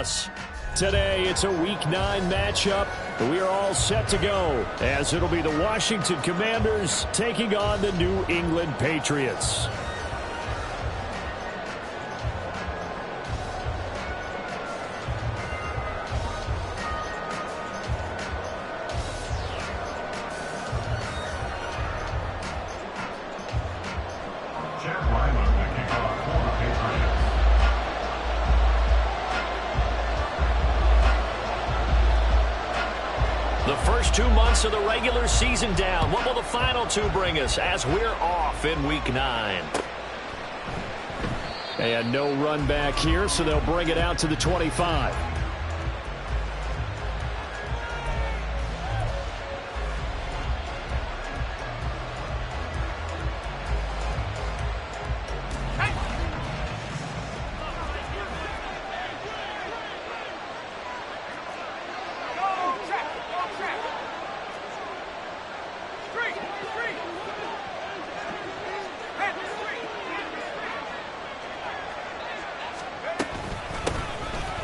pass. Today, it's a Week 9 matchup. We are all set to go, as it'll be the Washington Commanders taking on the New England Patriots. The first 2 months of the regular season down. What will the final 2 bring us as we're off in Week 9? And no run back here, so they'll bring it out to the 25.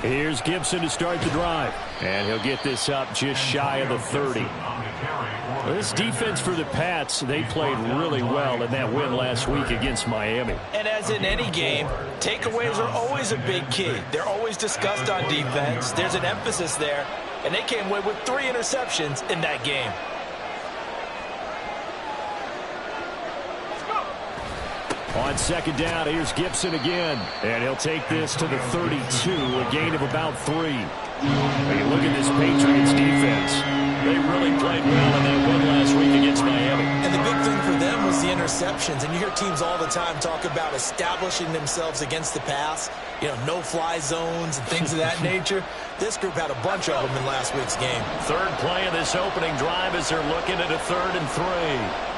Here's Gibson to start the drive. And he'll get this up just shy of the 30. This defense for the Pats, they played really well in that win last week against Miami. And as in any game, takeaways are always a big key. They're always discussed on defense. There's an emphasis there. And they came away with 3 interceptions in that game. On second down, here's Gibson again. And he'll take this to the 32, a gain of about 3. Hey, look at this Patriots defense. They really played well in that win last week against Miami. And the big thing for them was the interceptions. And you hear teams all the time talk about establishing themselves against the pass. You know, no-fly zones and things of that nature. This group had a bunch of them in last week's game. Third play of this opening drive as they're looking at a 3rd and 3.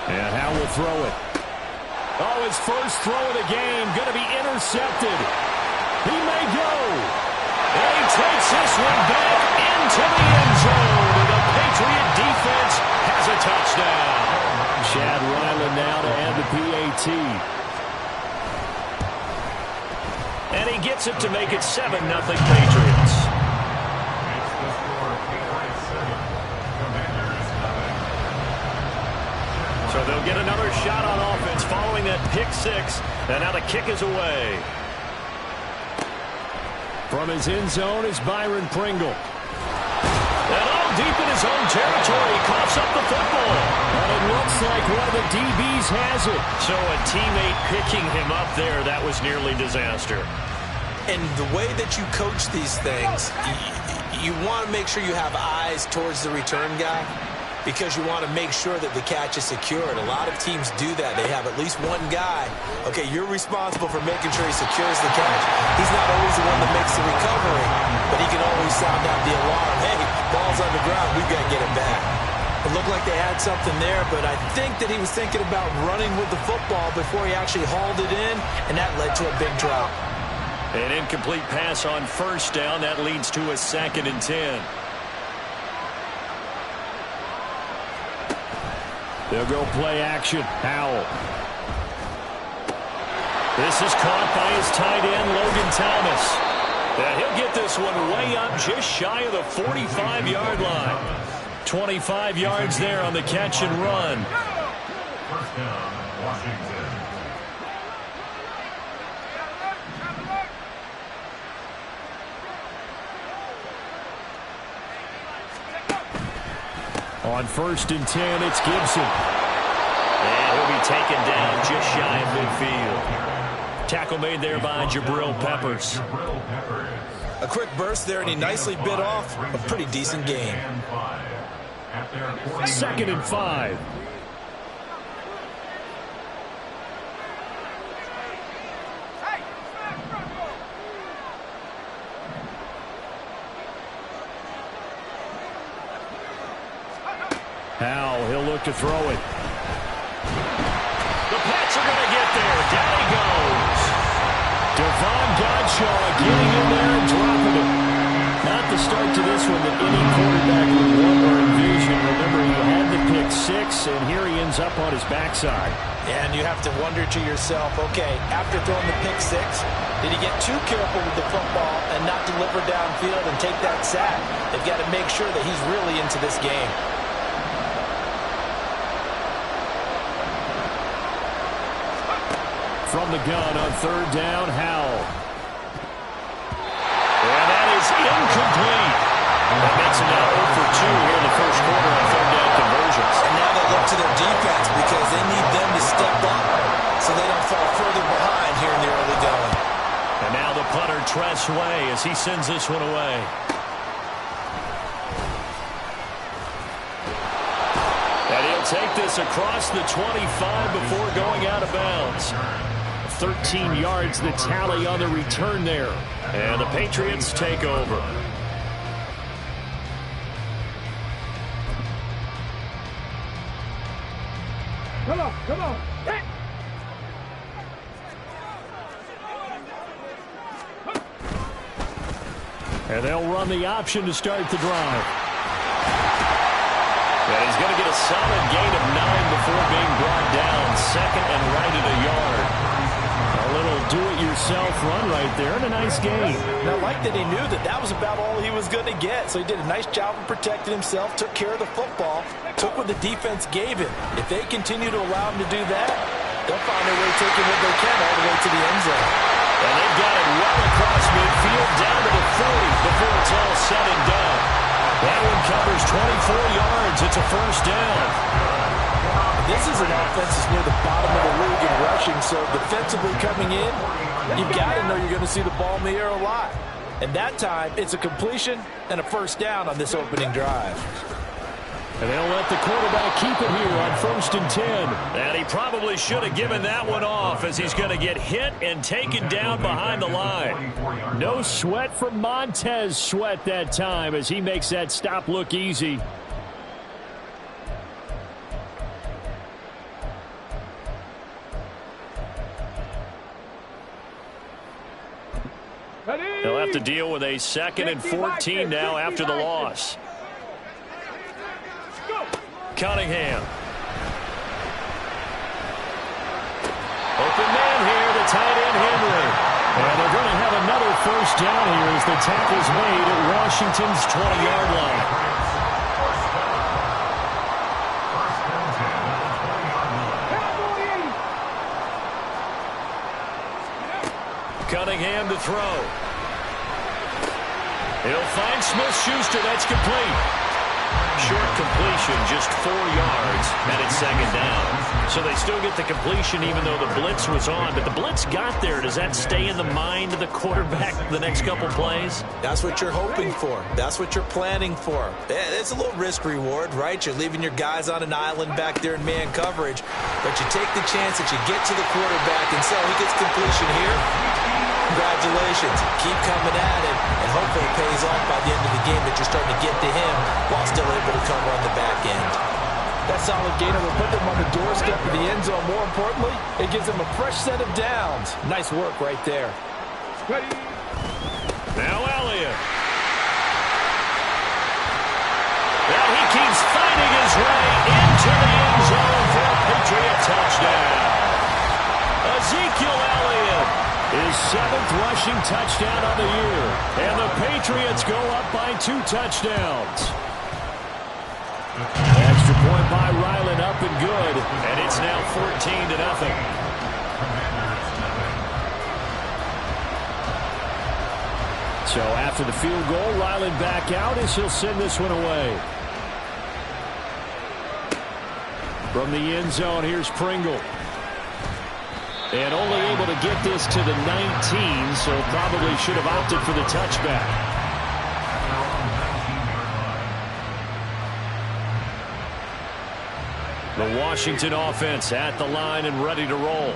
And Howe will throw it. Oh, his first throw of the game going to be intercepted. He may go. And he takes this one back into the end zone. And the Patriot defense has a touchdown. Chad Ryland now to add the PAT. And he gets it to make it 7-0 Patriots. So they'll get another shot on offense following that pick 6. And now the kick is away. From his end zone is Byron Pringle. And all deep in his own territory, he coughs up the football. And it looks like one of the DBs has it. So a teammate picking him up there, that was nearly disaster. And the way that you coach these things, you want to make sure you have eyes towards the return guy, because you want to make sure that the catch is secured. A lot of teams do that. They have at least one guy. Okay, you're responsible for making sure he secures the catch. He's not always the one that makes the recovery, but he can always sound out the alarm. Hey, ball's on the ground. We've got to get it back. It looked like they had something there, but I think that he was thinking about running with the football before he actually hauled it in, and that led to a big drop. An incomplete pass on first down. That leads to a 2nd and 10. They'll go play action. Howell. This is caught by his tight end, Logan Thomas. And he'll get this one way up just shy of the 45-yard line. 25 yards there on the catch and run. First down, Washington. On 1st and 10, it's Gibson. And he'll be taken down just shy of midfield. Tackle made there by Jabril Peppers. A quick burst there, and he nicely bit off a pretty decent game. 2nd and 5. Howell, he'll look to throw it. The Pats are going to get there. Down he goes. Devon Godshaw getting in there and dropping it. Not the a start to this one that any quarterback would want or envision. Remember, he had the pick six, and here he ends up on his backside. And you have to wonder to yourself, okay, after throwing the pick six, did he get too careful with the football and not deliver downfield and take that sack? They've got to make sure that he's really into this game. From the gun on third down, Howell. And that is incomplete. That makes him now 0 for 2 here in the first quarter on third down conversions. And now they look to their defense because they need them to step up so they don't fall further behind here in the early going. And now the punter, Tress Way, as he sends this one away. And he'll take this across the 25 before going out of bounds. 13 yards the tally on the return there. And the Patriots take over. Come on, come on. Hey. And they'll run the option to start the drive. And he's going to get a solid gain of 9 before being brought down. Second and right at a yard. A little do-it-yourself run right there and a nice gain. And I like that he knew that that was about all he was going to get. So he did a nice job of protecting himself, took care of the football, took what the defense gave him. If they continue to allow him to do that, they'll find their way taking what they can all the way to the end zone. And they've got it well across midfield down to the 40 before it's all said and done. That one covers 24 yards. It's a first down. This is an offense that's near the bottom of the league in rushing, so defensively coming in, you've got to know you're going to see the ball in the air a lot. And that time, it's a completion and a first down on this opening drive. And they'll let the quarterback keep it here on 1st and 10. And he probably should have given that one off as he's going to get hit and taken down behind the line. No sweat from Montez Sweat that time as he makes that stop look easy. They'll have to deal with a 2nd and 14 now after the loss. Cunningham. Open man here, the tight end Henry. And they're going to have another first down here as the tackle's made at Washington's 20-yard line. Cunningham to throw. He'll find Smith-Schuster. That's complete. Short completion, just 4 yards, and it's 2nd down. So they still get the completion even though the blitz was on. But the blitz got there. Does that stay in the mind of the quarterback the next couple plays? That's what you're hoping for. That's what you're planning for. It's a little risk-reward, right? You're leaving your guys on an island back there in man coverage. But you take the chance that you get to the quarterback and so he gets completion here. Congratulations. Keep coming at it, and hopefully it pays off by the end of the game that you're starting to get to him while still able to cover on the back end. That solid gainer will put them on the doorstep of the end zone. More importantly, it gives them a fresh set of downs. Nice work right there. Ready. Now Elliott. Well, he keeps finding his way into the end zone for a Patriot touchdown. Ezekiel Elliott. His 7th rushing touchdown on the year. And the Patriots go up by 2 touchdowns. Extra point by Ryland up and good. And it's now 14-0. So after the field goal, Ryland back out as he'll send this one away. From the end zone, here's Pringle. And only able to get this to the 19, so probably should have opted for the touchback. The Washington offense at the line and ready to roll.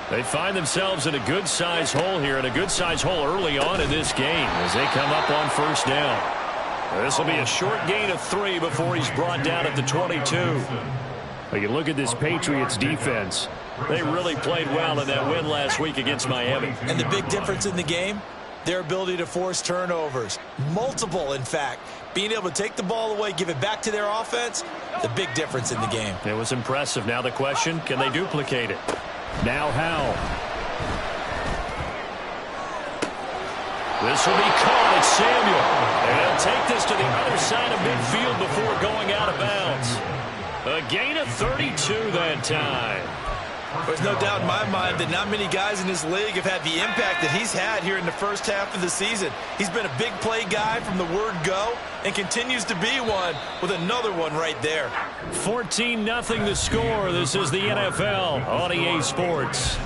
They find themselves in a good-sized hole here, and a good-sized hole early on in this game as they come up on 1st down. This will be a short gain of 3 before he's brought down at the 22. You can look at this Patriots defense. They really played well in that win last week against Miami. And the big difference in the game, their ability to force turnovers. Multiple, in fact. Being able to take the ball away, give it back to their offense, the big difference in the game. It was impressive. Now the question, can they duplicate it? Now Howell. This will be caught. It's Samuel. And he'll take this to the other side of midfield before going out of bounds. A gain of 32 that time. There's no doubt in my mind that not many guys in this league have had the impact that he's had here in the first half of the season. He's been a big play guy from the word go and continues to be one with another one right there. 14-0 the score. This is the NFL on EA Sports.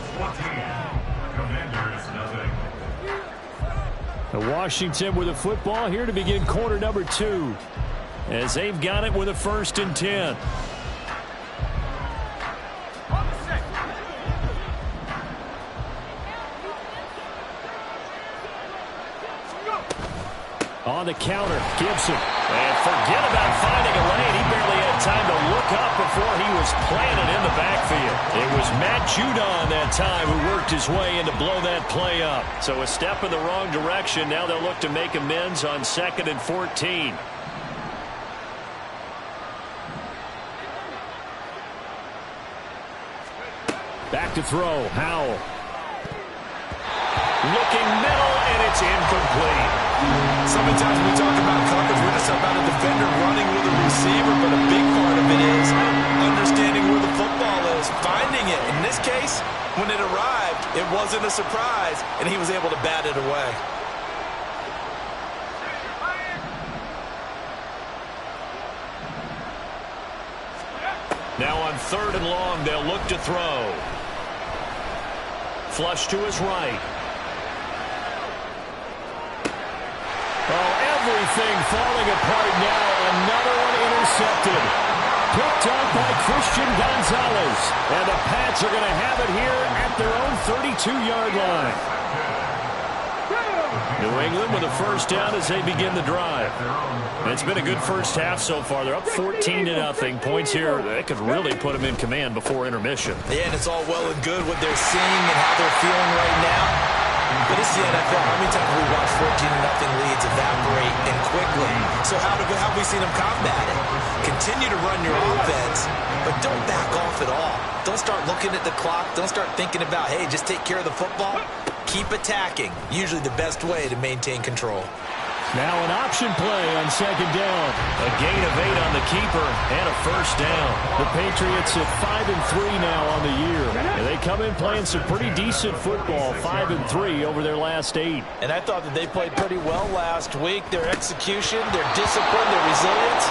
Washington with the football here to begin quarter number 2 as they've got it with a 1st and 10. On the counter, Gibson. And forget about finding a lane. He barely had time to look up before he was planted in the backfield. It was Matt Judon that time who worked his way in to blow that play up. So a step in the wrong direction. Now they'll look to make amends on 2nd and 14. Back to throw, Howell. Looking middle, and it's incomplete. So many times we talk about coverage, we're just about a defender running with a receiver, but a big part of it is understanding where the football is, finding it. In this case, when it arrived, it wasn't a surprise, and he was able to bat it away. Now on 3rd and long, they'll look to throw. Flush to his right. Oh, everything falling apart now. Another one intercepted. Picked up by Christian Gonzalez. And the Pats are going to have it here at their own 32-yard line. New England with a 1st down as they begin the drive. It's been a good first half so far. They're up 14-0. Points here, they could really put them in command before intermission. Yeah, and it's all well and good what they're seeing and how they're feeling right now. But it's the NFL. How many times have we watched 14-0 leads evaporate and quickly? So how have we seen them combat it? Continue to run your offense, but don't back off at all. Don't start looking at the clock. Don't start thinking about, hey, just take care of the football. Keep attacking. Usually the best way to maintain control. Now an option play on 2nd down. A gain of 8 on the keeper and a 1st down. The Patriots at 5-3 now on the year. And they come in playing some pretty decent football, 5-3 over their last 8. And I thought that they played pretty well last week. Their execution, their discipline, their resilience,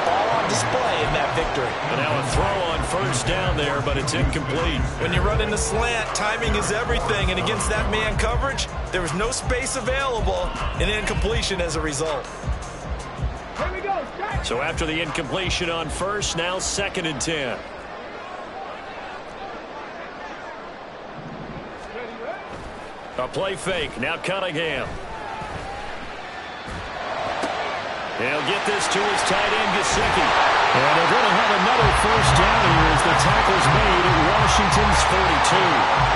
all on display in that victory. And now a throw on 1st down there, but it's incomplete. When you run in the slant, timing is everything. And against that man coverage, there was no space available, and incompletion as a result. Here we go. So after the incompletion on 1st, now 2nd and 10. A play fake. Now Cunningham. He'll get this to his tight end, Gesicki. And they're going to have another 1st down here as the tackle's made at Washington's 42.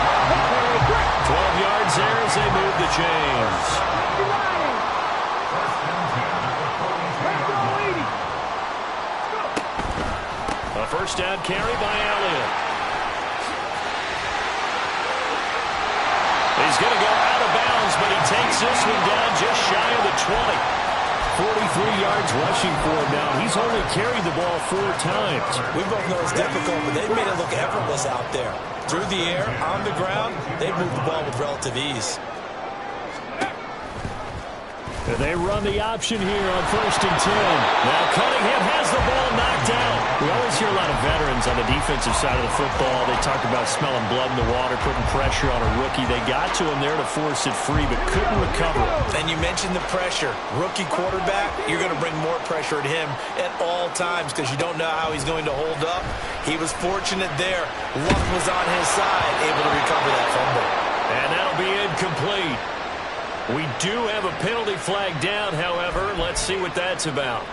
12 yards there as they move the chains. A 1st down carry by Elliott. He's going to go out of bounds, but he takes this one down just shy of the 20. 43 yards rushing for him now. He's only carried the ball 4 times. We both know it's difficult, but they've made it look effortless out there. Through the air, on the ground, they've moved the ball with relative ease. And they run the option here on 1st and 10. Now Cunningham has the ball knocked out. We always hear a lot of veterans on the defensive side of the football. They talk about smelling blood in the water, putting pressure on a rookie. They got to him there to force it free, but couldn't recover. And you mentioned the pressure. Rookie quarterback, you're going to bring more pressure at him at all times because you don't know how he's going to hold up. He was fortunate there. Luck was on his side, able to recover that fumble. And that'll be incomplete. We do have a penalty flag down, however. Let's see what that's about.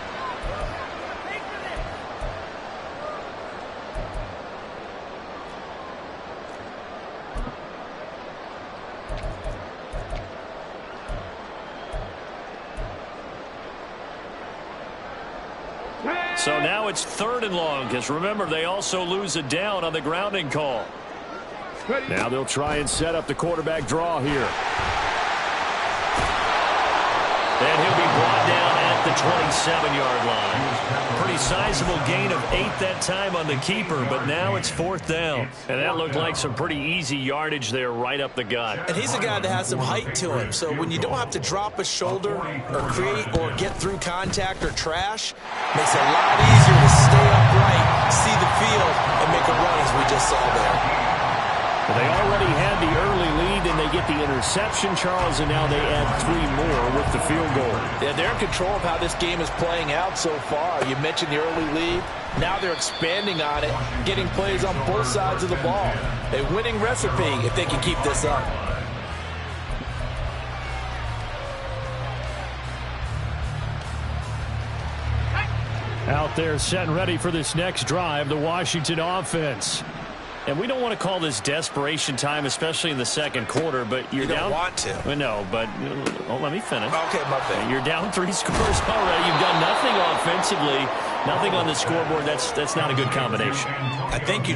So now it's 3rd and long, because remember, they also lose a down on the grounding call. Now they'll try and set up the quarterback draw here. And he'll be brought down at the 27-yard line. Pretty sizable gain of 8 that time on the keeper, but now it's 4th down. And that looked like some pretty easy yardage there right up the gut. And he's a guy that has some height to him, so when you don't have to drop a shoulder or create or get through contact or trash, makes it a lot easier to stay upright, see the field, and make a run as we just saw there. Well, they already had the early lead, and they get the interception, Charles, and now they add 3 more with the field goal. Yeah, they're in control of how this game is playing out so far. You mentioned the early lead. Now they're expanding on it, getting plays on both sides of the ball. A winning recipe if they can keep this up. Out there set and ready for this next drive, the Washington offense. And we don't want to call this desperation time, especially in the second quarter, but you're down. You don't want to. Well, no, but let me finish. Okay, my bad. You're down 3 scores already. You've done nothing offensively, nothing on the scoreboard. That's not a good combination. I think you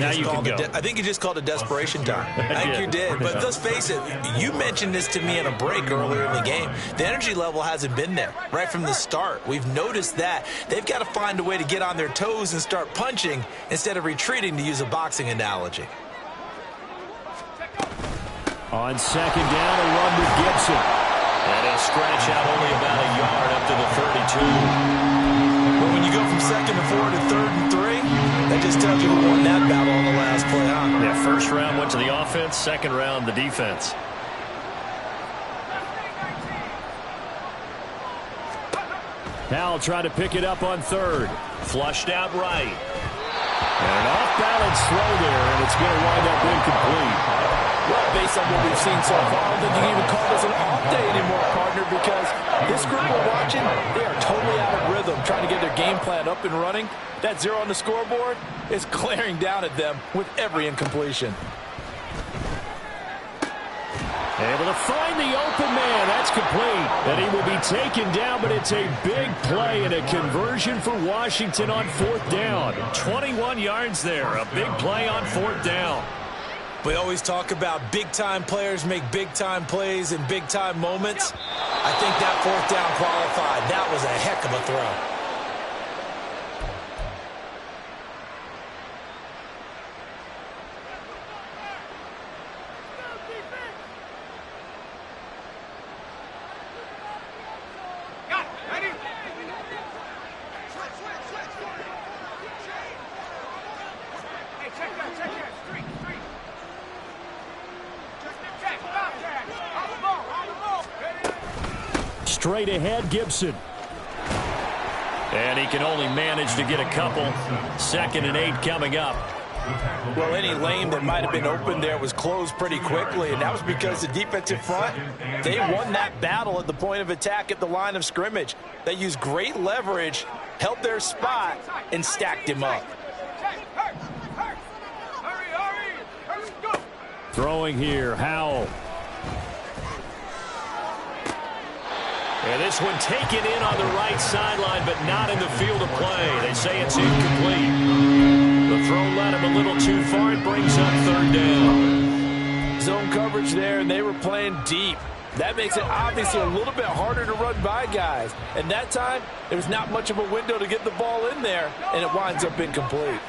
just called it desperation time. I think you did. But let's face it, you mentioned this to me in a break earlier in the game. The energy level hasn't been there right from the start. We've noticed that. They've got to find a way to get on their toes and start punching instead of retreating, to use a boxing analogy. On 2nd down, a run with Gibson. And he'll scratch out only about a yard up to the 32. But when you go from 2nd and 4 to 3rd and 3, that just tells you who won that battle on the last play, huh? Yeah, 1st round went to the offense, 2nd round the defense. Now try to pick it up on 3rd. Flushed out right. And an off-balance throw there, and it's going to wind up incomplete. Well, based on what we've seen so far, I don't think you can even call this an off day anymore, partner, because this group we're watching, they are totally out of rhythm, trying to get their game plan up and running. That 0 on the scoreboard is glaring down at them with every incompletion. Able to find the open man. That's complete. And he will be taken down, but it's a big play and a conversion for Washington on 4th down. 21 yards there. A big play on 4th down. We always talk about big-time players make big-time plays in big-time moments. I think that 4th down qualified. That was a heck of a throw. Straight ahead, Gibson. And he can only manage to get a couple. 2nd and 8 coming up. Well, any lane that might have been open there was closed pretty quickly, and that was because the defensive front, they won that battle at the point of attack at the line of scrimmage. They used great leverage, held their spot, and stacked him up. Throwing here, Howell. And this one taken in on the right sideline, but not in the field of play. They say it's incomplete. The throw led him a little too far. It brings up 3rd down. Zone coverage there, and they were playing deep. That makes it obviously a little bit harder to run by guys. And that time, there's not much of a window to get the ball in there, and it winds up incomplete.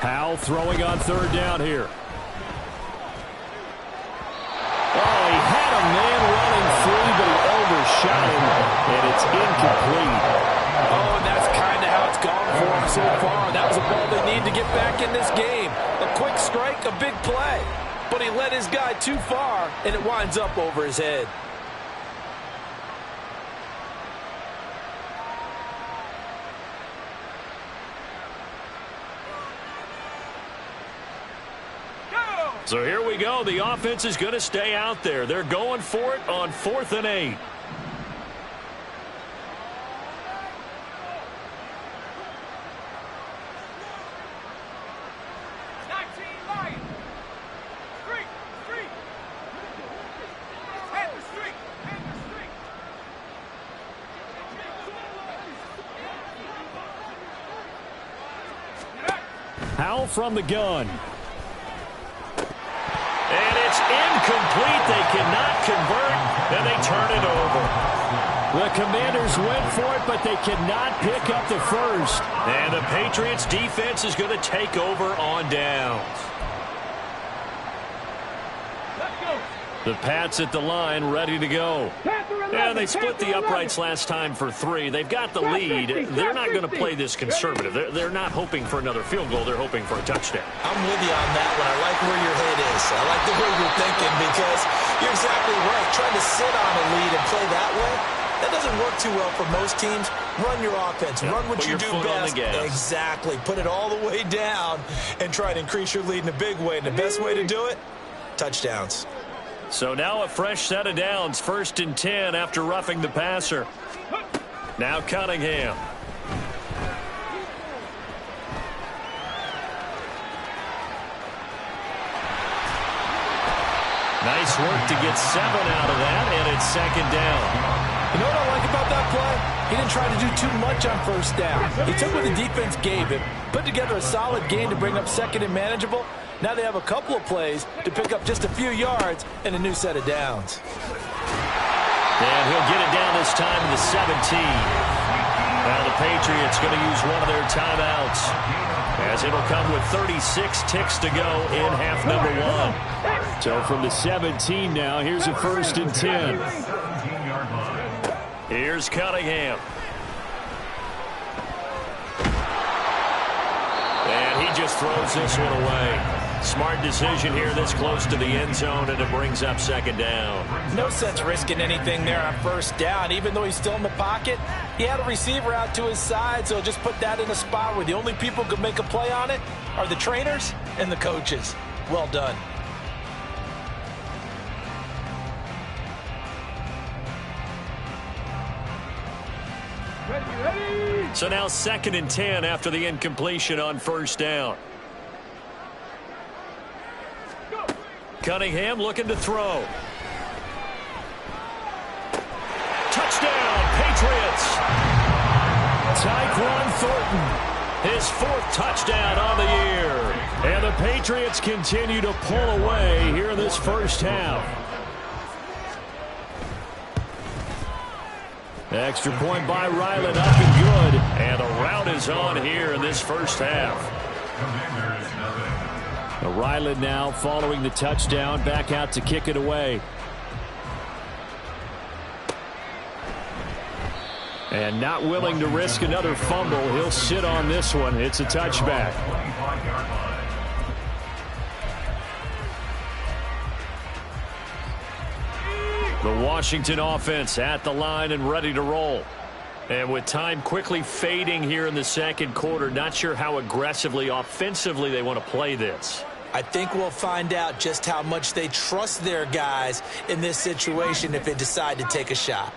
Howell throwing on 3rd down here. Oh, he had a man running free, but he overshot him, and it's incomplete. Oh, and that's kind of how it's gone for him so far. That was a ball they need to get back in this game. A quick strike, a big play. But he led his guy too far, and it winds up over his head. So here we go. The offense is going to stay out there. They're going for it on 4th and 8. Howell from the gun. And it's incomplete. They cannot convert, and they turn it over. The Commanders went for it, but they cannot pick up the first. And the Patriots defense is going to take over on downs. The Pats at the line, ready to go. And they split the uprights last time for 3. They've got the lead. They're not going to play this conservative. They're not hoping for another field goal. They're hoping for a touchdown. I'm with you on that one. I like where your head is. I like the way you're thinking because you're exactly right. Trying to sit on a lead and play that way, that doesn't work too well for most teams. Run your offense. Run what you do best. Exactly. Put it all the way down and try to increase your lead in a big way. And the best way to do it, touchdowns. So now a fresh set of downs, 1st and 10 after roughing the passer. Now Cunningham. Nice work to get 7 out of that, and it's 2nd down. You know what I like about that play? He didn't try to do too much on 1st down. He took what the defense gave him, put together a solid game to bring up 2nd and manageable. Now they have a couple of plays to pick up just a few yards and a new set of downs. And he'll get it down this time to the 17. Now the Patriots going to use one of their timeouts, as it'll come with 36 ticks to go in half number 1. So from the 17 now, here's a 1st and 10. Here's Cunningham. And he just throws this one away. Smart decision here this close to the end zone, and it brings up 2nd down. No sense risking anything there on 1st down. Even though he's still in the pocket, he had a receiver out to his side, so just put that in a spot where the only people who can make a play on it are the trainers and the coaches. Well done. So now 2nd and 10 after the incompletion on 1st down. Cunningham looking to throw. Touchdown, Patriots. Tyquan Thornton, his 4th touchdown on the year. And the Patriots continue to pull away here in this 1st half. Extra point by Ryland, up and good. And the rout is on here in this 1st half. Ryland now following the touchdown, back out to kick it away. And not willing to risk another fumble. He'll sit on this one. It's a touchback. The Washington offense at the line and ready to roll. And with time quickly fading here in the 2nd quarter, not sure how aggressively, offensively they want to play this. I think we'll find out just how much they trust their guys in this situation if they decide to take a shot.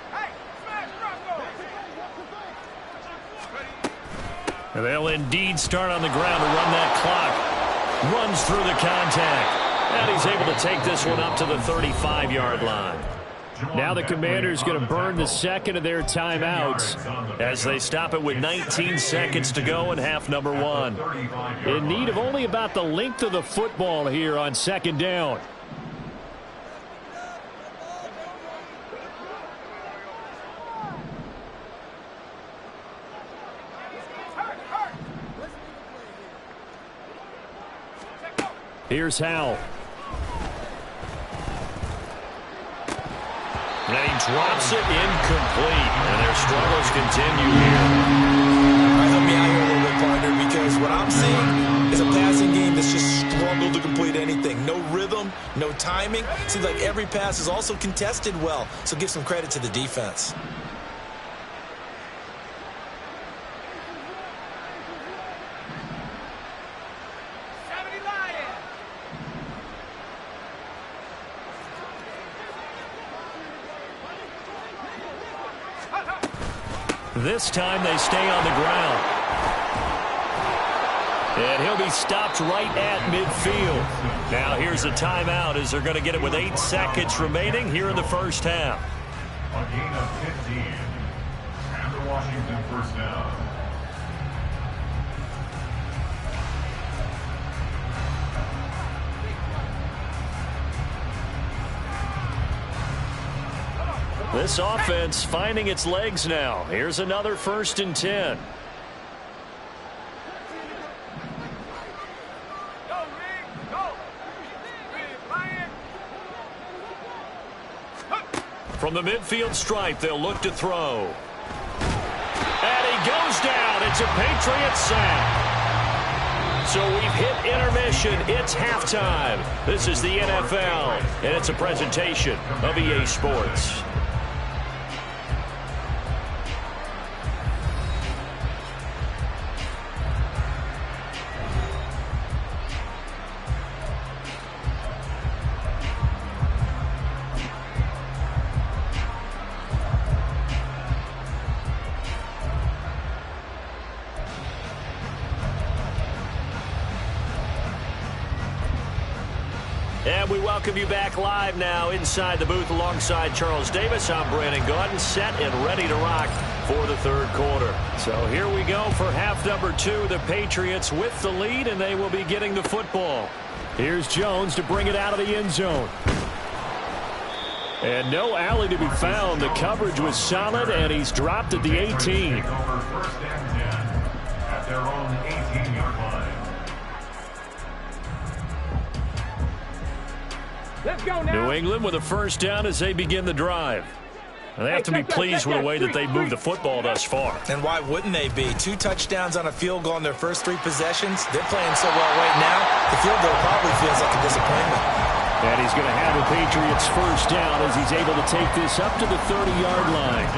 And they'll indeed start on the ground to run that clock. Runs through the contact. And he's able to take this one up to the 35-yard line. Now the Commanders going to burn the 2nd of their timeouts as they stop it with 19 seconds to go in half number 1. In need of only about the length of the football here on 2nd down. Here's Howell. And he drops it incomplete. And their struggles continue here. All right, help me out here a little bit, partner, because what I'm seeing is a passing game that's just struggled to complete anything. No rhythm, no timing. Seems like every pass is also contested well. So give some credit to the defense. This time they stay on the ground. And he'll be stopped right at midfield. Now here's a timeout as they're going to get it with 8 seconds remaining here in the 1st half. A gain of 15. And the Washington 1st down. This offense finding its legs now. Here's another 1st and 10. From the midfield stripe, they'll look to throw. And he goes down. It's a Patriot sack. So we've hit intermission. It's halftime. This is the NFL, and it's a presentation of EA Sports. And we welcome you back live now inside the booth alongside Charles Davis. I'm Brandon Gaudin, set and ready to rock for the 3rd quarter. So here we go for half number 2. The Patriots with the lead, and they will be getting the football. Here's Jones to bring it out of the end zone. And no alley to be found. The coverage was solid, and he's dropped at the 18. First and 10 at their own 18-yard line. Let's go now. New England with a 1st down as they begin the drive. And they have to be pleased with the way that they moved the football thus far. And why wouldn't they be? 2 touchdowns on a field goal in their first 3 possessions. They're playing so well right now, the field goal probably feels like a disappointment. And he's going to have the Patriots 1st down as he's able to take this up to the 30-yard line.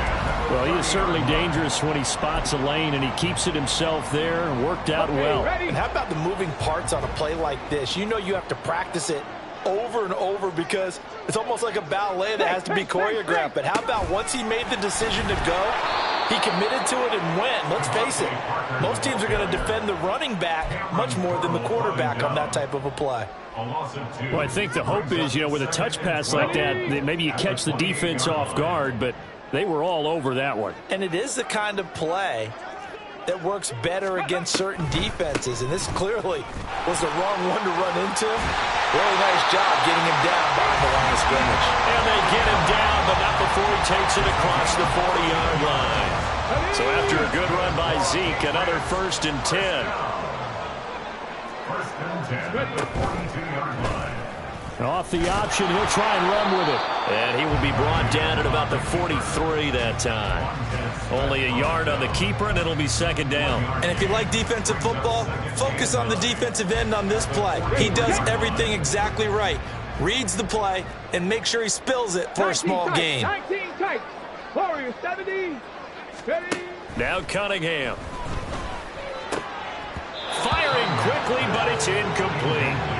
Well, he is certainly dangerous when he spots a lane, and he keeps it himself there and worked out well. And how about the moving parts on a play like this? You know you have to practice it over and over because it's almost like a ballet that has to be choreographed. But how about once he made the decision to go, he committed to it and went. Let's face it, most teams are going to defend the running back much more than the quarterback on that type of a play. Well, I think the hope is, with a touch pass like that maybe you catch the defense off guard, but they were all over that one. And it is the kind of play that works better against certain defenses, and this clearly was the wrong one to run into. Really nice job getting him down behind the line of scrimmage. And they get him down, but not before he takes it across the 40-yard line. So after a good run by Zeke, another 1st and 10. 1st and 10 at the 42-yard line. Off the option, he'll try and run with it. And he will be brought down at about the 43 that time. Only a yard on the keeper, and it'll be 2nd down. And if you like defensive football, focus on the defensive end on this play. He does everything exactly right. Reads the play, and make sure he spills it for a small gain. 19 tight. Warriors 70. Ready. Now Cunningham. Firing quickly, but it's incomplete.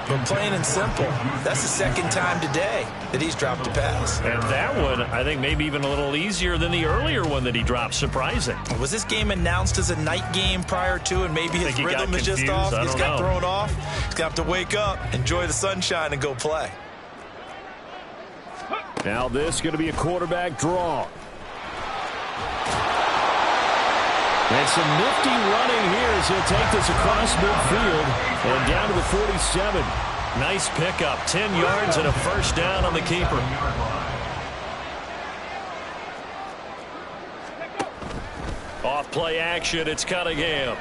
But plain and simple, that's the 2nd time today that he's dropped a pass. And that one, I think, maybe even a little easier than the earlier one that he dropped. Surprising. Was this game announced as a night game prior to, and maybe his rhythm is just off? He's got thrown off. He's got to wake up, enjoy the sunshine, and go play. Now this is going to be a quarterback draw. And some nifty running here as he'll take this across midfield and down to the 47. Nice pickup, 10 yards and a 1st down on the keeper. Off play action, it's Cunningham.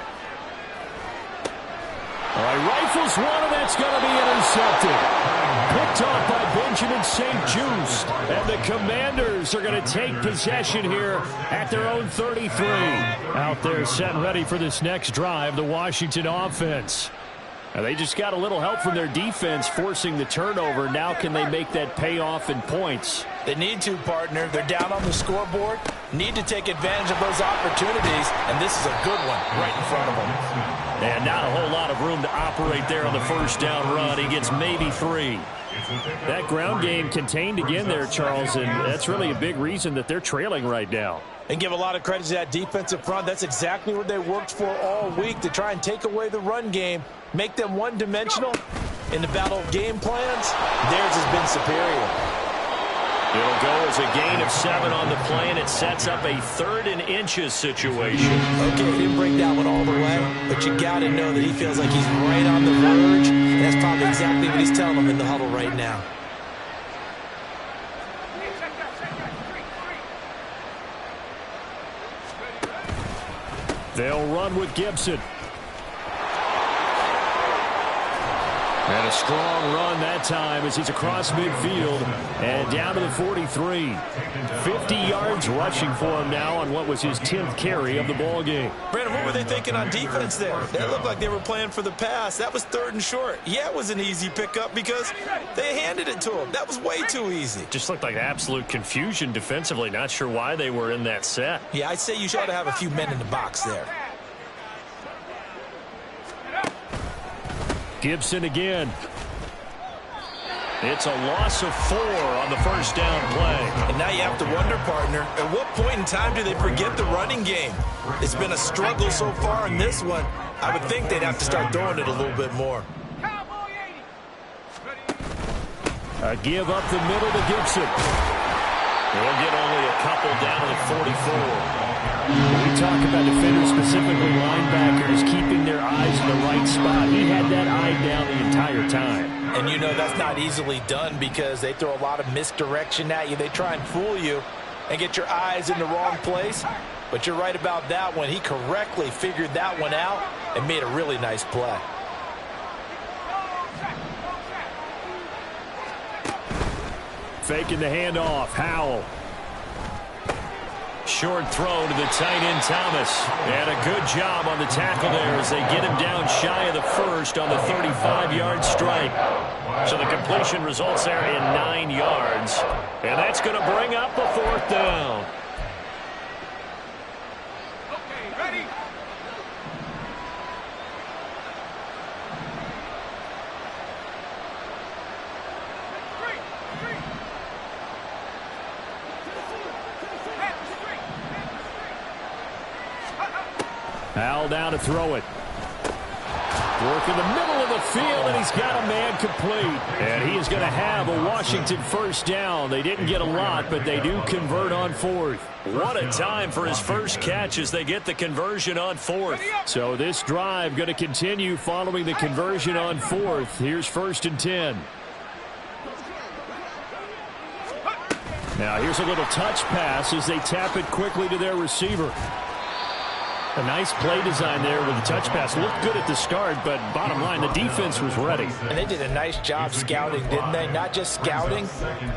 All right, rifles one, and that's going to be intercepted. Picked off by Benjamin St-Juste. And the Commanders are going to take possession here at their own 33. Out there set and ready for this next drive, the Washington offense. And they just got a little help from their defense forcing the turnover. Now can they make that pay off in points? They need to, partner. They're down on the scoreboard. Need to take advantage of those opportunities, and this is a good one right in front of them. And not a whole lot of room to operate there on the 1st down run. He gets maybe 3. That ground game contained again there, Charles, and that's really a big reason that they're trailing right now. And give a lot of credit to that defensive front. That's exactly what they worked for all week, to try and take away the run game, make them one-dimensional. In the battle of game plans, theirs has been superior. It'll go as a gain of 7 on the play, and it sets up a 3rd and inches situation. Okay, he didn't break that one all the way, but you got to know that he feels like he's right on the verge, and that's probably exactly what he's telling them in the huddle right now. They'll run with Gibson. And a strong run that time as he's across midfield and down to the 43. 50 yards rushing for him now on what was his 10th carry of the ball game. Brandon, what were they thinking on defense there? That looked like they were playing for the pass. That was 3rd and short. Yeah, it was an easy pickup because they handed it to him. That was way too easy. Just looked like absolute confusion defensively. Not sure why they were in that set. Yeah, I'd say you should have a few men in the box there. Gibson again. It's a loss of 4 on the first down play. And now you have to wonder, partner, at what point in time do they forget the running game? It's been a struggle so far in this one. I would think they'd have to start throwing it a little bit more. A give up the middle to Gibson. They'll get only a couple down to the 44. When we talk about defenders, specifically linebackers, keeping their eyes in the right spot, he had that eye down the entire time. And you know that's not easily done because they throw a lot of misdirection at you. They try and fool you and get your eyes in the wrong place. But you're right about that one. He correctly figured that one out and made a really nice play. Faking the handoff. Howell. Short throw to the tight end Thomas. And a good job on the tackle there as they get him down shy of the first on the 35-yard strike. So the completion results there in 9 yards. And that's going to bring up a 4th down. Okay, ready? Howell down to throw it. Work in the middle of the field, and he's got a man complete. And he is going to have a Washington first down. They didn't get a lot, but they do convert on 4th. What a time for his first catch as they get the conversion on 4th. So this drive going to continue following the conversion on 4th. Here's 1st and 10. Now here's a little touch pass as they tap it quickly to their receiver. A nice play design there with the touch pass. Looked good at the start, but bottom line, the defense was ready. And they did a nice job scouting, didn't they? Not just scouting,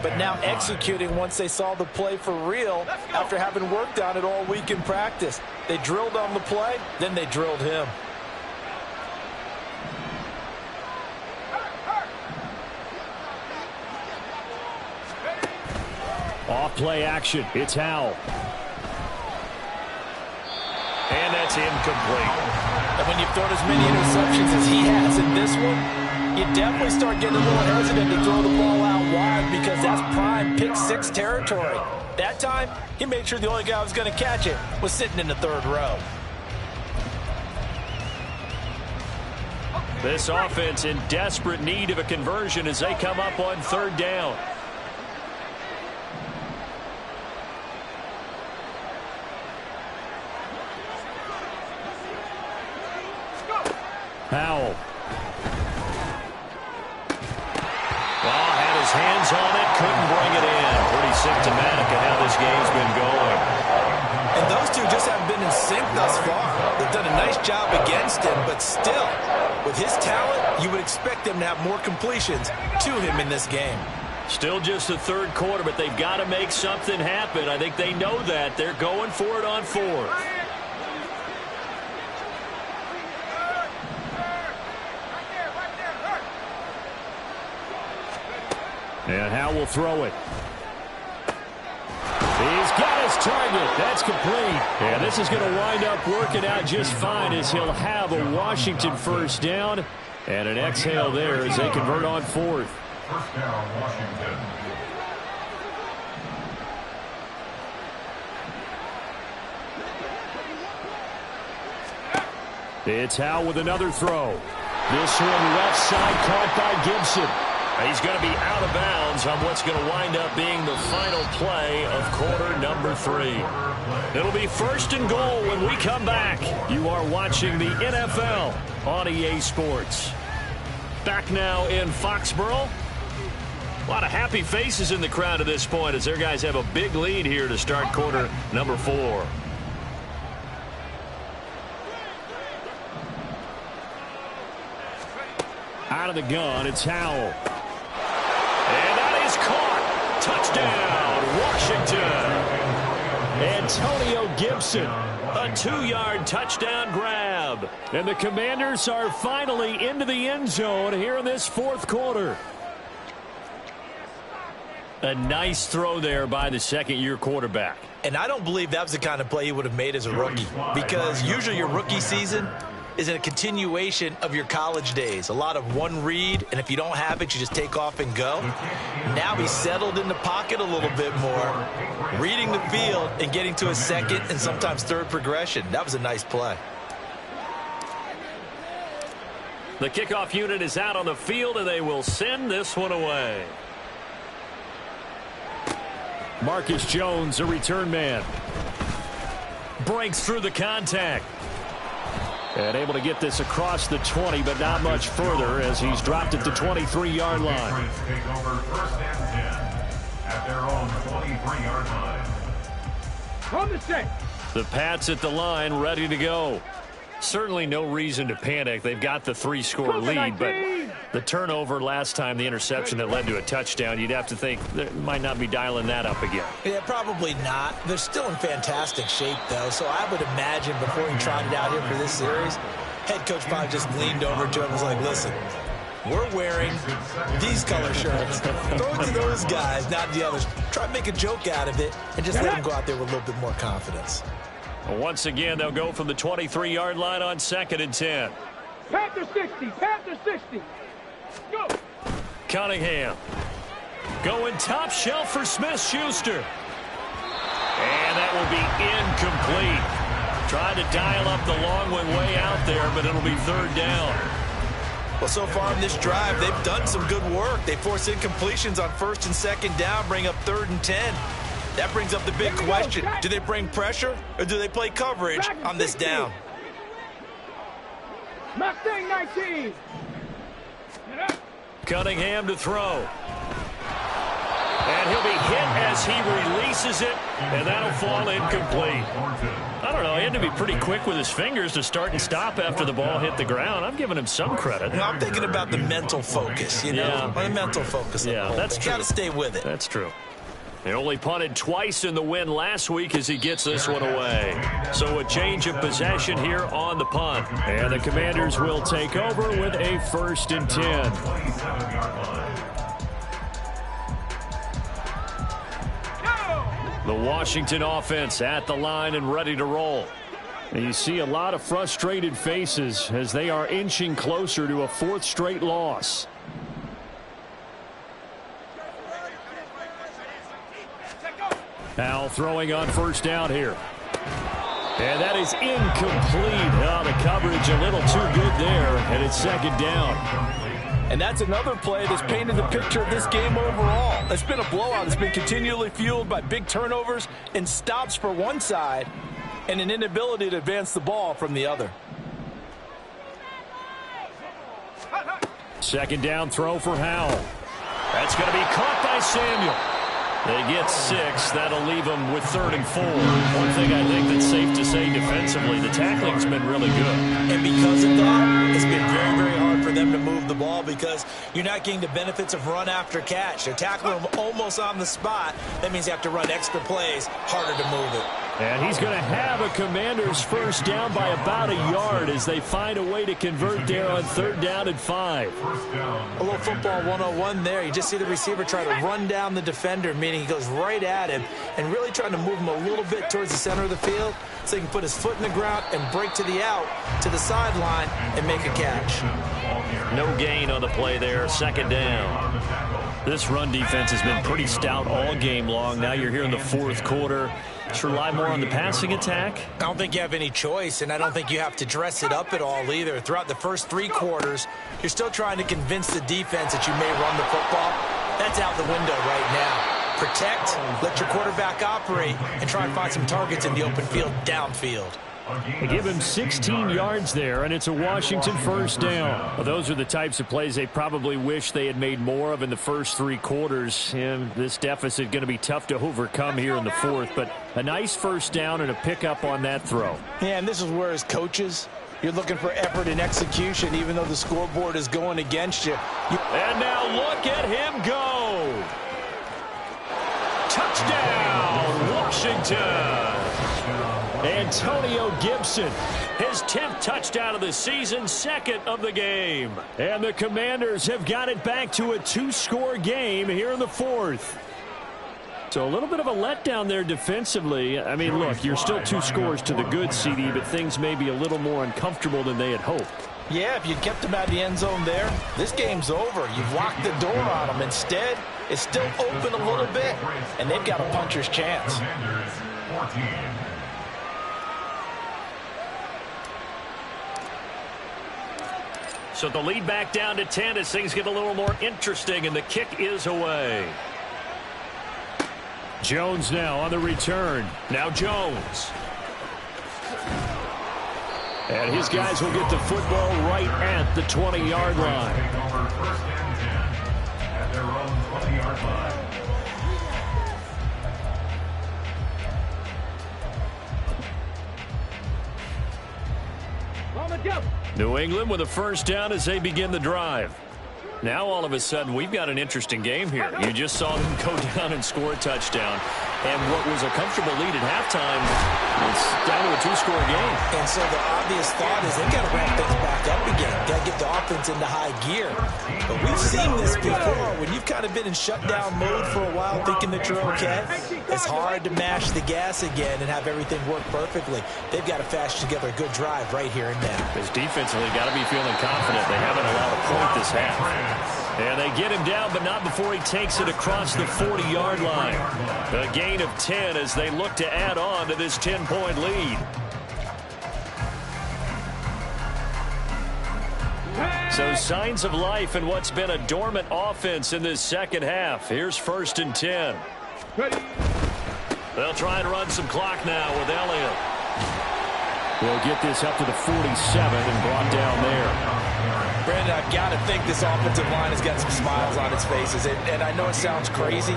but now executing once they saw the play for real after having worked on it all week in practice. They drilled on the play, then they drilled him. Off play action. It's Howell. And that's incomplete. And when you've thrown as many interceptions as he has in this one, you definitely start getting a little hesitant to throw the ball out wide because that's prime pick 6 territory. That time, he made sure the only guy who was going to catch it was sitting in the 3rd row. This offense in desperate need of a conversion as they come up on 3rd down. Howell. Well, had his hands on it, couldn't bring it in. Pretty symptomatic of how this game's been going. And those two just haven't been in sync thus far. They've done a nice job against him, but still, with his talent, you would expect them to have more completions to him in this game. Still just the 3rd quarter, but they've got to make something happen. I think they know that. They're going for it on 4th. And Howell will throw it. He's got his target. That's complete. And this is going to wind up working out just fine as he'll have a Washington first down. And an exhale there as they convert on 4th. First down, Washington. It's Howell with another throw. This one left side caught by Gibson. He's going to be out of bounds on what's going to wind up being the final play of quarter number 3. It'll be 1st and goal when we come back. You are watching the NFL on EA Sports. Back now in Foxborough. A lot of happy faces in the crowd at this point as their guys have a big lead here to start quarter number 4. Out of the gun, it's Howell. And that is caught. Touchdown, Washington. Antonio Gibson, a 2-yard touchdown grab. And the Commanders are finally into the end zone here in this fourth quarter. A nice throw there by the second-year quarterback. And I don't believe that was the kind of play he would have made as a rookie, because usually your rookie season is a continuation of your college days. A lot of one read, and if you don't have it, you just take off and go. Now he's settled in the pocket a little bit more, reading the field and getting to a second and sometimes third progression. That was a nice play. The kickoff unit is out on the field, and they will send this one away. Marcus Jones, a return man. Breaks through the contact. And able to get this across the 20, but not much further as he's dropped at the 23-yard line. Take over 1st and 10 at their own 23-yard line. On the set. The Pats at the line, ready to go. Certainly no reason to panic. They've got the 3-score lead, but the turnover last time, the interception that led to a touchdown, you'd have to think they might not be dialing that up again. Yeah, probably not. They're still in fantastic shape, though, so I would imagine before he trotted out here for this series, head coach probably just leaned over to him and was like, listen, we're wearing these color shirts. Throw it to those guys, not the others. Try to make a joke out of it and just let them go out there with a little bit more confidence. Once again, they'll go from the 23-yard line on 2nd and 10. Panther 60. Panther 60. Go. Cunningham going top shelf for Smith-Schuster. And that will be incomplete. Tried to dial up the long one way out there, but it'll be 3rd down. Well, so far in this drive, they've done some good work. They force incompletions on 1st and 2nd down, bring up 3rd and 10. That brings up the big question. Do they bring pressure or do they play coverage on this down? Mustang 19. Cunningham to throw. And he'll be hit as he releases it, and that'll fall incomplete. I don't know, he had to be pretty quick with his fingers to start and stop after the ball hit the ground. I'm giving him some credit. No, I'm thinking about the mental focus, you know, the mental focus. Yeah, that's true. Got to stay with it. That's true. They only punted twice in the win last week as he gets this one away. So a change of possession here on the punt. And the Commanders will take over with a 1st and 10. The Washington offense at the line and ready to roll. And you see a lot of frustrated faces as they are inching closer to a 4th straight loss. Now throwing on 1st down here. And that is incomplete. Oh, the coverage a little too good there, and it's 2nd down. And that's another play that's painted the picture of this game overall. It's been a blowout. It's been continually fueled by big turnovers and stops for one side and an inability to advance the ball from the other. 2nd down throw for Howell. That's going to be caught by Samuel. They get 6. That'll leave them with 3rd and 4. One thing I think that's safe to say defensively, the tackling's been really good. And because of that, it's been very, very hard for them to move the ball because you're not getting the benefits of run after catch. They're tackling them almost on the spot. That means they have to run extra plays, harder to move it. And he's going to have a Commanders 1st down by about a yard as they find a way to convert there on 3rd down and 5. A little football 101 there. You just see the receiver try to run down the defender, meaning he goes right at him and really trying to move him a little bit towards the center of the field so he can put his foot in the ground and break to the out, to the sideline, and make a catch. No gain on the play there, 2nd down. This run defense has been pretty stout all game long. Now you're here in the 4th quarter. Just rely more on the passing attack? I don't think you have any choice, and I don't think you have to dress it up at all either. Throughout the first 3 quarters, you're still trying to convince the defense that you may run the football. That's out the window right now. Protect, let your quarterback operate, and try and find some targets in the open field, downfield. They give him 16 yards there, and it's a Washington 1st down. Well, those are the types of plays they probably wish they had made more of in the first 3 quarters. And this deficit going to be tough to overcome here in the 4th, but a nice 1st down and a pickup on that throw. Yeah, and this is where as coaches, You're looking for effort and execution, even though the scoreboard is going against you. And now look at him go. Touchdown, Washington. Antonio Gibson, his 10th touchdown of the season, second of the game. And the Commanders have got it back to a 2-score game here in the fourth. So a little bit of a letdown there defensively. I mean, look, you're still 2 scores to the good, CD, but things may be a little more uncomfortable than they had hoped. Yeah, if you kept them out of the end zone there, this game's over. You've locked the door on them. Instead, it's still open a little bit, and they've got a puncher's chance. So the lead back down to 10 as things get a little more interesting, and the kick is away. Jones now on the return. Now Jones. And his guys will get the football right at the 20-yard line. At their own 20-yard line. New England with a first down as they begin the drive. Now all of a sudden we've got an interesting game here. You just saw them go down and score a touchdown. And what was a comfortable lead at halftime, it's down to a 2-score game. And so the obvious thought is they've got to ramp things back up again. Got to get the offense into high gear. But we've seen this before. When you've kind of been in shutdown mode for a while thinking that you're okay, it's hard to mash the gas again and have everything work perfectly. They've got to fashion together a good drive right here and now. Because defensively got to be feeling confident. They haven't allowed a point this half. And they get him down, but not before he takes it across the 40-yard line. A gain of 10 as they look to add on to this 10-point lead. So signs of life in what's been a dormant offense in this second half. Here's 1st and 10. They'll try and run some clock now with Elliott. We'll get this up to the 47 and brought down there. Brandon, I've got to think this offensive line has got some smiles on its faces. And I know it sounds crazy,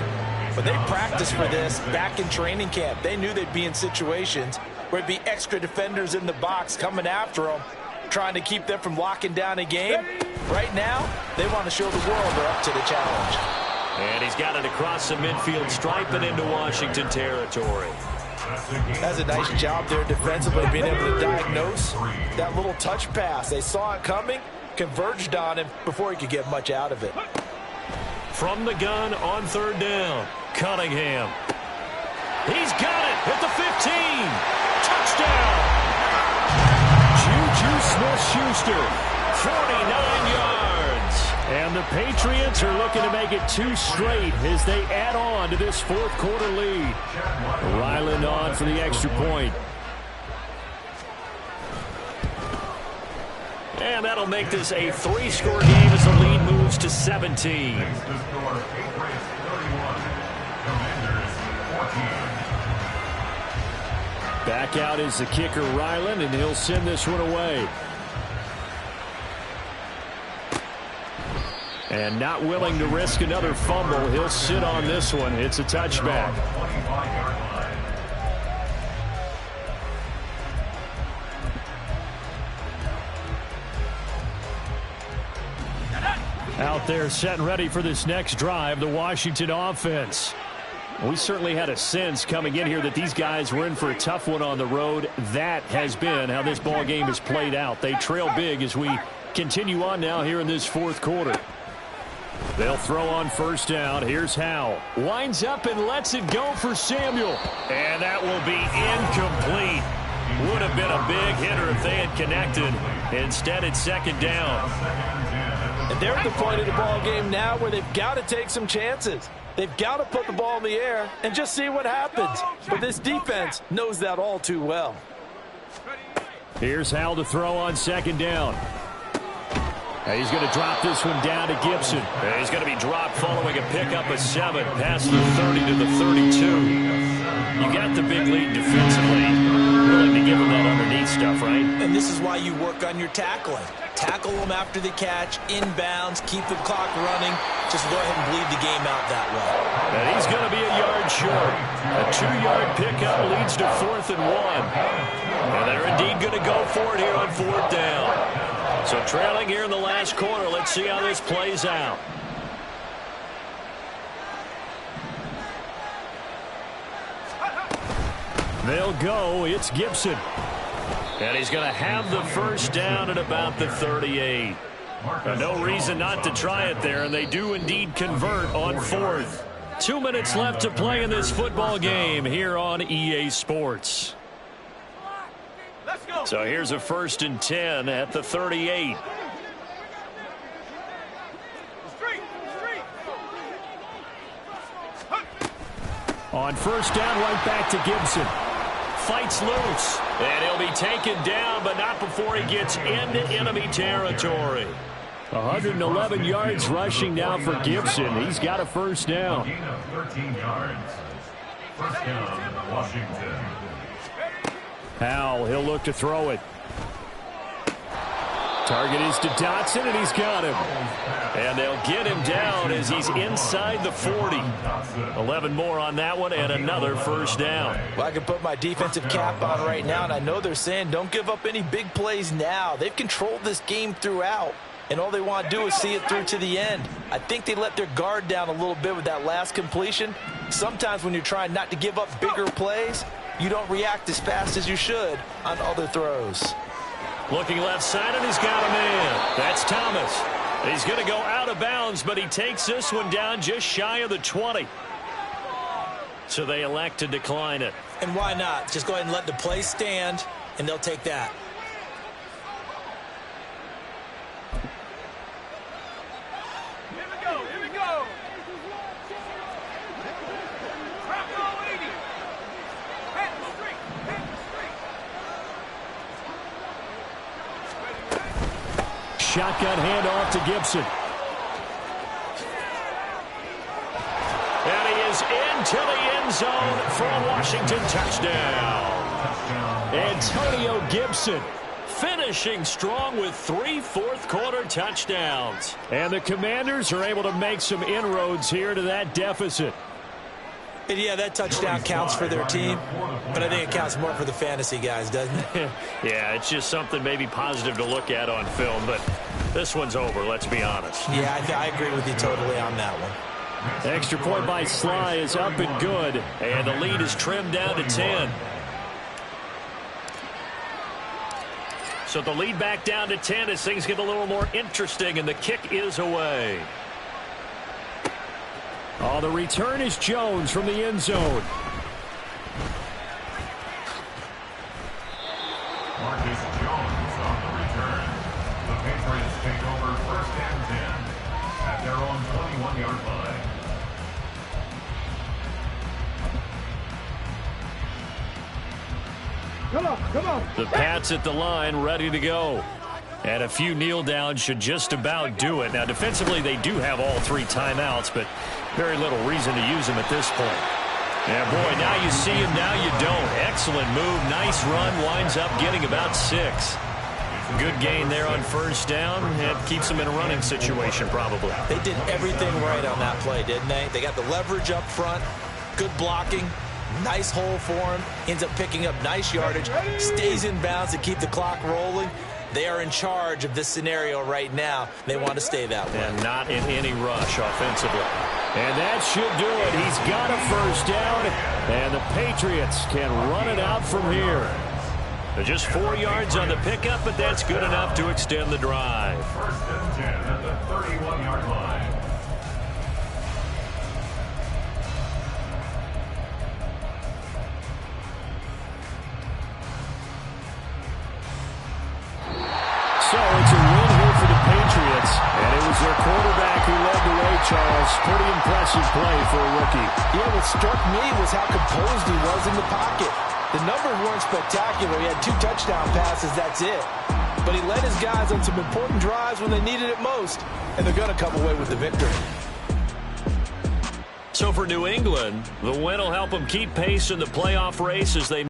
but they practiced for this back in training camp. They knew they'd be in situations where there'd be extra defenders in the box coming after them, trying to keep them from locking down a game. Right now, they want to show the world they're up to the challenge. And he's got it across the midfield stripe and into Washington territory. That's a nice job there defensively, being able to diagnose that little touch pass. They saw it coming, converged on him before he could get much out of it. From the gun on 3rd down, Cunningham. He's got it at the 15. Touchdown. Juju Smith-Schuster, 49 yards. And the Patriots are looking to make it 2 straight as they add on to this 4th quarter lead. Ryland on for the extra point. And that'll make this a 3-score game as the lead moves to 17. Back out is the kicker, Ryland, and he'll send this one away. And not willing to risk another fumble, he'll sit on this one. It's a touchback. Out there set and ready for this next drive, the Washington offense. We certainly had a sense coming in here that these guys were in for a tough one on the road. That has been how this ball game has played out. They trail big as we continue on now here in this 4th quarter. They'll throw on 1st down. Here's Howell. Winds up and lets it go for Samuel. And that will be incomplete. Would have been a big hitter if they had connected. Instead, it's 2nd down. And they're at the point of the ball game now where they've got to take some chances. They've got to put the ball in the air and just see what happens. But this defense knows that all too well. Here's Howell to throw on 2nd down. He's going to drop this one down to Gibson. He's going to be dropped following a pickup of 7 past the 30 to the 32. You got the big lead defensively. Willing to give him that underneath stuff, right? And this is why you work on your tackling. Tackle them after the catch, inbounds, keep the clock running. Just go ahead and bleed the game out that way. And he's going to be a yard short. A 2-yard pickup leads to 4th and 1. And they're indeed going to go for it here on 4th down. So trailing here in the last quarter. Let's see how this plays out. They'll go. It's Gibson. And he's going to have the first down at about the 38. No reason not to try it there, and they do indeed convert on 4th. 2 minutes left to play in this football game here on EA Sports. So here's a 1st and 10 at the 38. On 1st down, right back to Gibson. Fights loose, and he'll be taken down, but not before he gets into enemy territory. 111 yards rushing now for Gibson. He's got a 1st down. Gain of 13 yards. 1st down, Washington. Howell, he'll look to throw it. Target is to Dotson, and he's got him. And they'll get him down as he's inside the 40. 11 more on that one, and another 1st down. Well, I can put my defensive cap on right now, and I know they're saying don't give up any big plays now. They've controlled this game throughout, and all they want to do is see it through to the end. I think they let their guard down a little bit with that last completion. Sometimes when you're trying not to give up bigger plays, you don't react as fast as you should on other throws. Looking left side, and he's got a man. That's Thomas. He's going to go out of bounds, but he takes this one down just shy of the 20. So they elect to decline it. And why not? Just go ahead and let the play stand, and they'll take that. Here we go, here we go. Bravo 80. Pat the street, pat the street. Shotgun handoff to Gibson. And he is into the end zone for a Washington touchdown. Antonio Gibson. Finishing strong with 3 fourth-quarter touchdowns. And the Commanders are able to make some inroads here to that deficit. And yeah, that touchdown counts for their team, but I think it counts more for the fantasy guys, doesn't it? Yeah, it's just something maybe positive to look at on film, but this one's over, let's be honest. Yeah, I agree with you totally on that one. Extra point by Sly is up and good. And the lead is trimmed down to 10. So the lead back down to 10 as things get a little more interesting, and the kick is away. Oh, the return is Jones from the end zone. Marcus Jones on the return. The Patriots take over 1st and 10 at their own 21-yard line. Come on, come on. The Pats at the line, ready to go. And a few kneel downs should just about do it. Now, defensively, they do have all 3 timeouts, but very little reason to use them at this point. Yeah, boy, now you see him, now you don't. Excellent move, nice run, winds up getting about 6. Good gain there on 1st down, and keeps them in a running situation probably. They did everything right on that play, didn't they? They got the leverage up front, good blocking, nice hole for him, ends up picking up nice yardage, stays in bounds to keep the clock rolling. They are in charge of this scenario right now. They want to stay that way. And not in any rush offensively. And that should do it. He's got a 1st down, and the Patriots can run it out from here. Just 4 yards on the pickup, but that's good enough to extend the drive. 1st and 10 at the 31-yard line. So it's a win here for the Patriots, and it was their quarterback who led the way, Charles. Pretty impressive play for a rookie. Yeah, what struck me was how composed he was in the pocket. The numbers weren't spectacular. He had 2 touchdown passes, that's it. but he led his guys on some important drives when they needed it most, and they're going to come away with the victory. So for New England, the win will help them keep pace in the playoff race as they